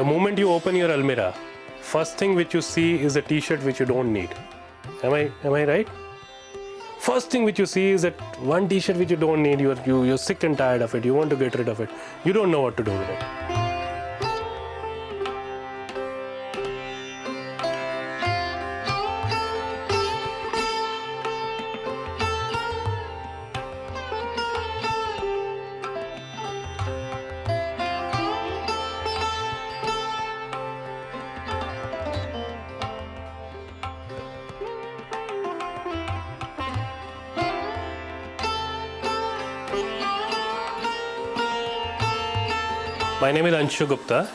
The moment you open your almirah, first thing which you see is a t-shirt which you don't need. Am I right? First thing which you see is that one t-shirt which you don't need, you're sick and tired of it, you want to get rid of it. You don't know what to do with it. My name is Anshu Gupta,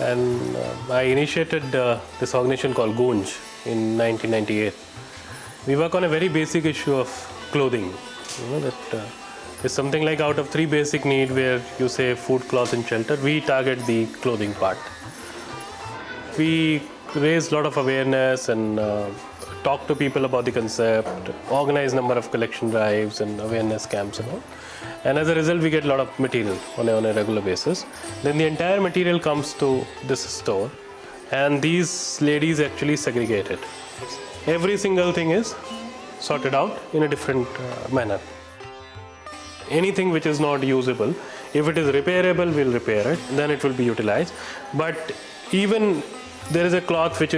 and I initiated this organization called Gunj in 1998. We work on a very basic issue of clothing. That is something like out of 3 basic needs where you say food, cloth and shelter, we target the clothing part. We raise a lot of awareness and talk to people about the concept, organize number of collection drives and awareness camps and all. And as a result, we get a lot of material on a regular basis. Then the entire material comes to this store, and these ladies actually segregate it. Every single thing is sorted out in a different manner. Anything which is not usable, if it is repairable, we'll repair it, then it will be utilized. But even there is a cloth which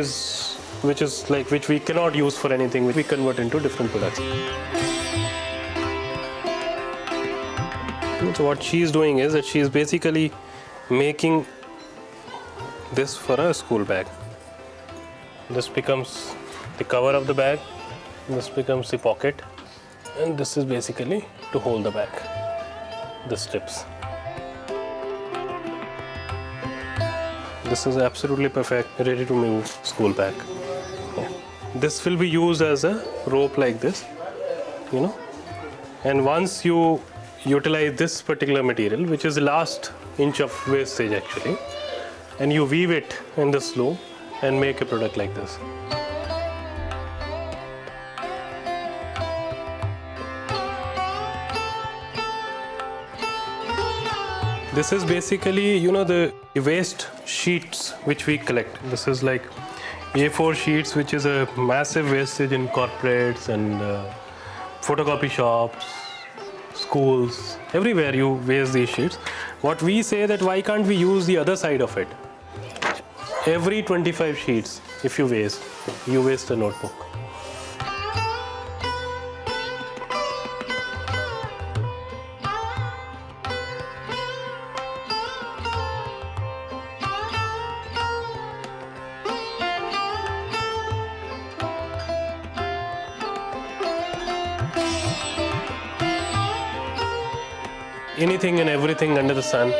we cannot use for anything, which we convert into different products. So what she is doing is that she is basically making this for a school bag. This becomes the cover of the bag, this becomes the pocket, and this is basically to hold the bag, the strips. This is absolutely perfect, ready to move school bag. Yeah. This will be used as a rope like this, and once you utilize this particular material, which is the last inch of wastage actually, and you weave it in this loop and make a product like this. This is basically, the waste sheets which we collect. This is like A4 sheets, which is a massive wastage in corporates and photocopy shops, schools, everywhere you waste these sheets. What we say that why can't we use the other side of it? Every 25 sheets, if you waste a notebook. Anything and everything under the sun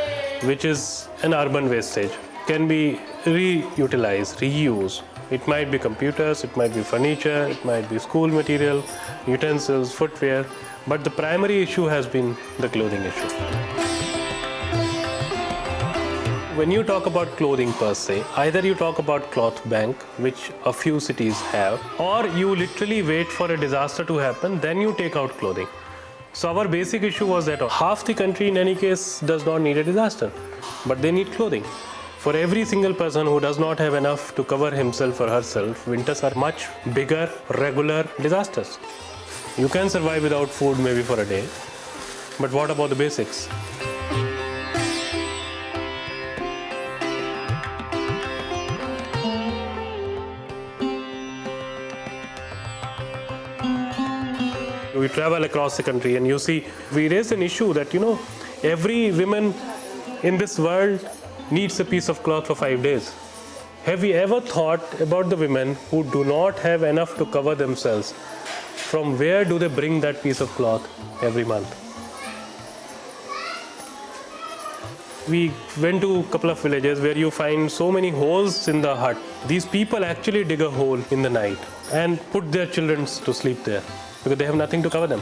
which is an urban wastage can be reutilized, reused. It might be computers, it might be furniture, it might be school material, utensils, footwear, but the primary issue has been the clothing issue. When you talk about clothing per se, either you talk about cloth bank, which a few cities have, or you literally wait for a disaster to happen, then you take out clothing. So our basic issue was that half the country in any case does not need a disaster, but they need clothing. For every single person who does not have enough to cover himself or herself, winters are much bigger, regular disasters. You can survive without food maybe for a day, but what about the basics? We travel across the country and you see, we raised an issue that, every woman in this world needs a piece of cloth for 5 days. Have we ever thought about the women who do not have enough to cover themselves? From where do they bring that piece of cloth every month? We went to a couple of villages where you find so many holes in the hut. These people actually dig a hole in the night and put their children to sleep there, because they have nothing to cover them.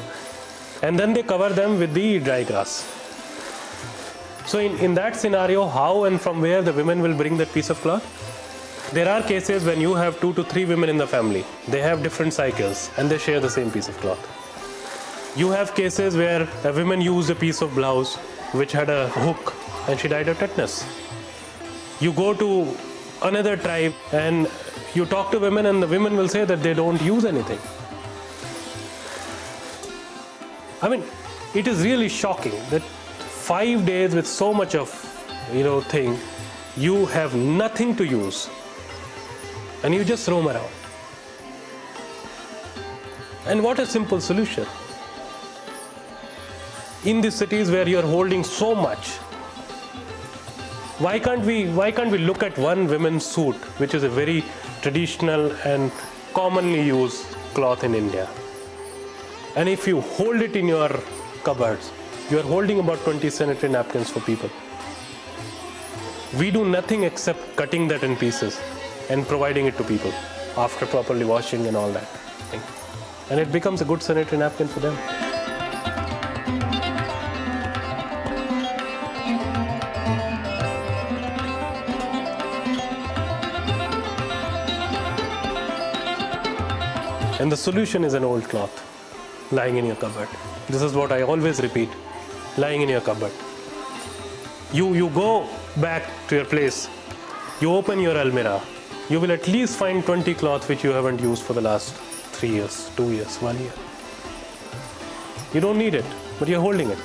And then they cover them with the dry grass. So in that scenario, how and from where the women will bring that piece of cloth? There are cases when you have 2 to 3 women in the family. They have different cycles and they share the same piece of cloth. You have cases where a woman used a piece of blouse which had a hook and she died of tetanus. You go to another tribe and you talk to women, and the women will say that they don't use anything. I mean, it is really shocking that 5 days with so much of, thing, you have nothing to use and you just roam around. And what a simple solution. In these cities where you are holding so much, why can't we look at one women's suit, which is a very traditional and commonly used cloth in India, and if you hold it in your cupboards, you are holding about 20 sanitary napkins for people. We do nothing except cutting that in pieces and providing it to people after properly washing and all that thing. And it becomes a good sanitary napkin for them. And the solution is an old cloth lying in your cupboard. This is what I always repeat, lying in your cupboard. You go back to your place, you open your almirah, you will at least find 20 cloths which you haven't used for the last 3 years, 2 years, 1 year. You don't need it, but you're holding it.